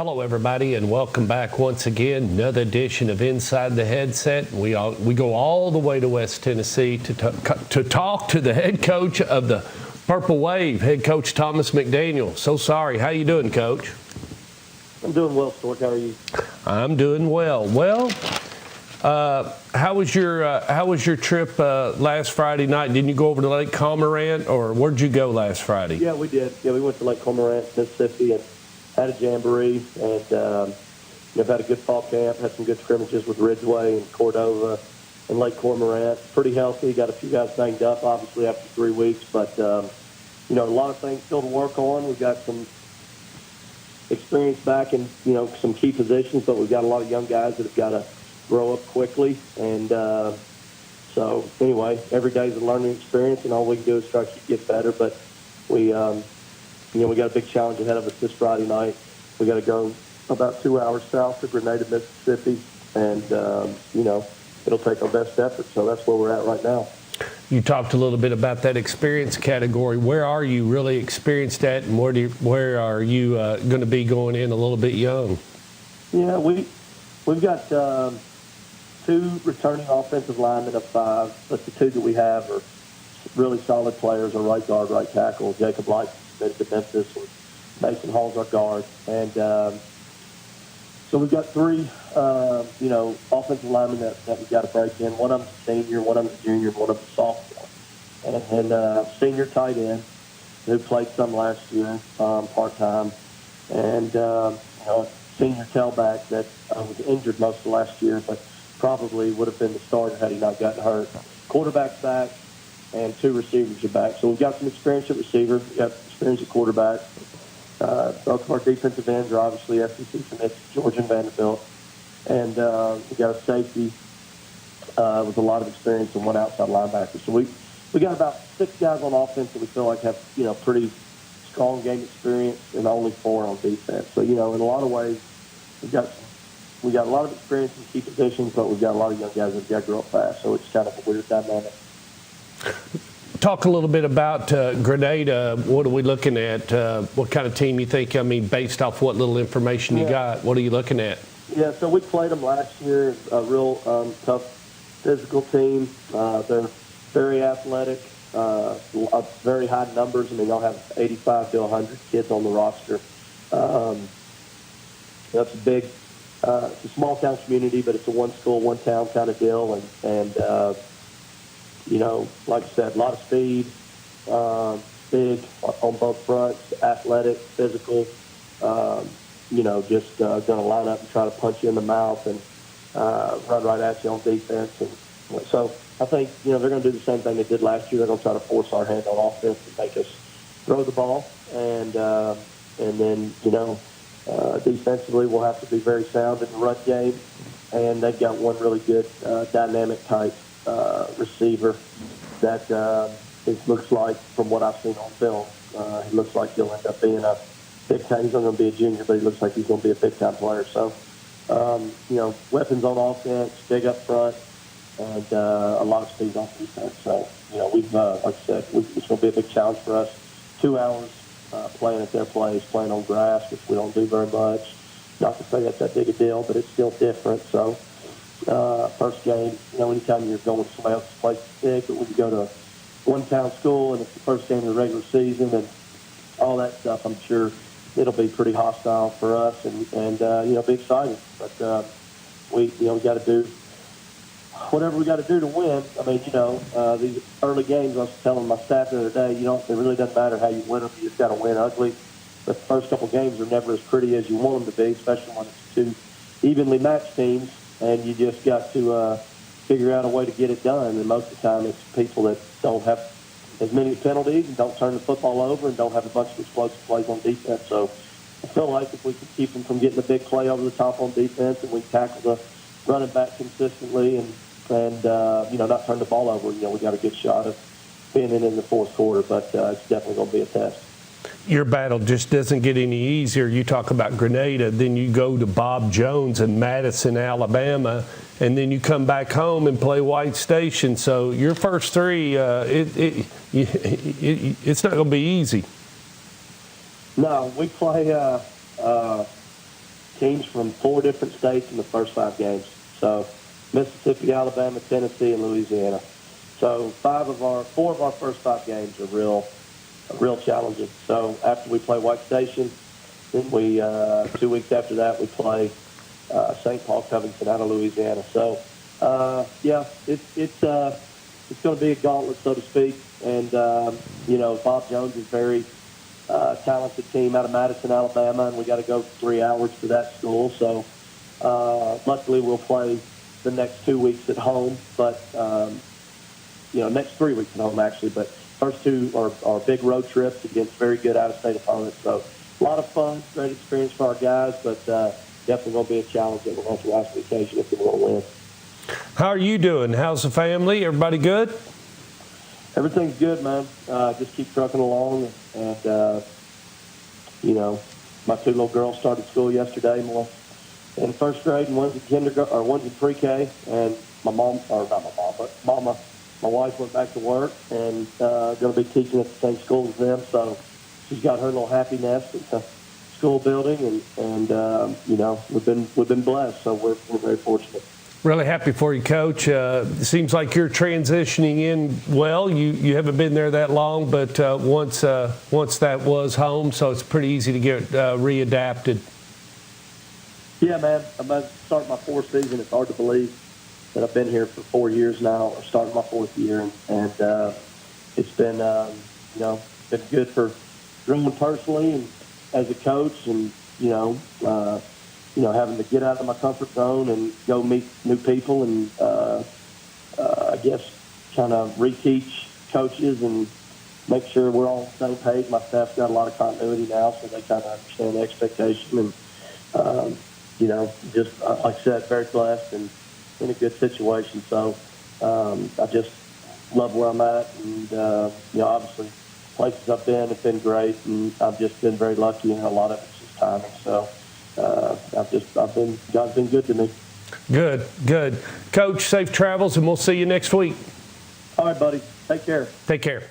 Hello, everybody, and welcome back once again. Another edition of Inside the Headset. We go all the way to West Tennessee to talk to the head coach of the Purple Wave, head coach Thomas McDaniel. So sorry. How you doing, Coach? I'm doing well, Stork. How are you? I'm doing well. Well, how was your trip last Friday night? Didn't you go over to Lake Cormorant, or where'd you go last Friday? Yeah, we did. Yeah, we went to Lake Cormorant, Mississippi, and had a jamboree, and had a good fall camp. Had some good scrimmages with Ridgeway and Cordova and Lake Cormorant. Pretty healthy. Got a few guys banged up, obviously, after 3 weeks, but a lot of things still to work on. We've got some experience back in some key positions, but we've got a lot of young guys that have got to grow up quickly. And so anyway, every day is a learning experience, and all we can do is try to get better. But we got a big challenge ahead of us this Friday night. We got to go about 2 hours south to Grenada, Mississippi, and it'll take our best effort. So that's where we're at right now. You talked a little bit about that experience category. Where are you really experienced at, and where are you going to be going in a little bit young? Yeah, we've got 2 returning offensive linemen of 5, but the 2 that we have are really solid players. Our right guard, right tackle, Jacob Light, committed to Memphis, and Mason Hall's our guard. And so we've got 3, offensive linemen that we've got to break in. One of them's a senior, one of them's a junior, one of them's a sophomore. And senior tight end who played some last year, part-time. And, senior tailback that was injured most of last year, but probably would have been the starter had he not gotten hurt. Quarterback's back, and 2 receivers are back. So we've got some experience at receiver. We've got experience at quarterback. Both of our defensive ends are obviously SEC commits, Georgia and Vanderbilt. And we got a safety with a lot of experience and 1 outside linebacker. So we got about 6 guys on offense that we feel like have, pretty strong game experience, and only 4 on defense. So, in a lot of ways, we got a lot of experience in key positions, but we've got a lot of young guys that got to grow up fast. So it's kind of a weird dynamic. Talk a little bit about Grenada. What are we looking at? What kind of team you think? Based off what little information you got, what are you looking at? Yeah, so we played them last year. A real tough physical team. They're very athletic, very high numbers. They'll have 85 to 100 kids on the roster. That's a big, it's a small town community, but it's a 1 school, 1 town kind of deal. And like I said, a lot of speed, big on both fronts, athletic, physical, just going to line up and try to punch you in the mouth and run right at you on defense. And so I think, they're going to do the same thing they did last year. They're going to try to force our hand on offense and make us throw the ball. And then, defensively we'll have to be very sound in the run game. And they've got 1 really good dynamic type receiver that it looks like, from what I've seen on film, he looks like he'll end up being a big-time. He's not going to be a junior, but he looks like he's going to be a big-time player. So, weapons on offense, big up front, and a lot of speed on defense. So, we've, like I said, it's going to be a big challenge for us. 2 hours playing at their place, playing on grass, which we don't do very much. Not to say that's that big a deal, but it's still different. So, first game, anytime you're going to somebody else's place, it's big, but when you go to 1-town school and it's the first game of the regular season and all that stuff, I'm sure it'll be pretty hostile for us and be exciting. But we got to do whatever we got to do to win. These early games, I was telling my staff the other day, it really doesn't matter how you win them. You just got to win ugly. But the first couple games are never as pretty as you want them to be, especially when it's 2 evenly matched teams, and you just got to figure out a way to get it done. And most of the time, it's people that don't have as many penalties and don't turn the football over and don't have a bunch of explosive plays on defense. So I feel like if we can keep them from getting a big play over the top on defense and we tackle the running back consistently and not turn the ball over, we got a good shot of being in the 4th quarter. But it's definitely going to be a test. Your battle just doesn't get any easier. You talk about Grenada, then you go to Bob Jones in Madison, Alabama, and then you come back home and play White Station. So your first 3, it's not going to be easy. No, we play teams from 4 different states in the first 5 games. So Mississippi, Alabama, Tennessee, and Louisiana. So 4 of our first 5 games are real challenging. So after we play White Station, then we 2 weeks after that we play St. Paul Covington out of Louisiana. So yeah, it's going to be a gauntlet, so to speak. And Bob Jones is very talented team out of Madison, Alabama, and we got to go 3 hours to that school. So luckily we'll play the next 2 weeks at home, but next 3 weeks at home actually. But first 2 are big road trips against very good out-of-state opponents. So a lot of fun, great experience for our guys, but definitely going to be a challenge that we'll have to rise to the occasion if we want to win. How are you doing? How's the family? Everybody good? Everything's good, man. Just keep trucking along, and my 2 little girls started school yesterday, more in first grade, and one's in kindergarten, or one's in pre-K, and my wife went back to work and going to be teaching at the same school as them, so she's got her little happy nest at the school building, and we've been blessed, so we're very fortunate. Really happy for you, Coach. It seems like you're transitioning in well. You haven't been there that long, but once that was home, so it's pretty easy to get readapted. Yeah, man. I'm about to start my 4th season. It's hard to believe that I've been here for 4 years now, or starting my 4th year, and it's been been good for growing personally and as a coach, and having to get out of my comfort zone and go meet new people and, I guess, kind of reteach coaches and make sure we're all on the same page. My staff's got a lot of continuity now, so they kind of understand the expectation. And, just like I said, very blessed and in a good situation. So I just love where I'm at. And, obviously, places I've been have been great, and I've just been very lucky, and a lot of it's just timing. So, God's been good to me. Good. Coach, safe travels, and we'll see you next week. All right, buddy. Take care. Take care.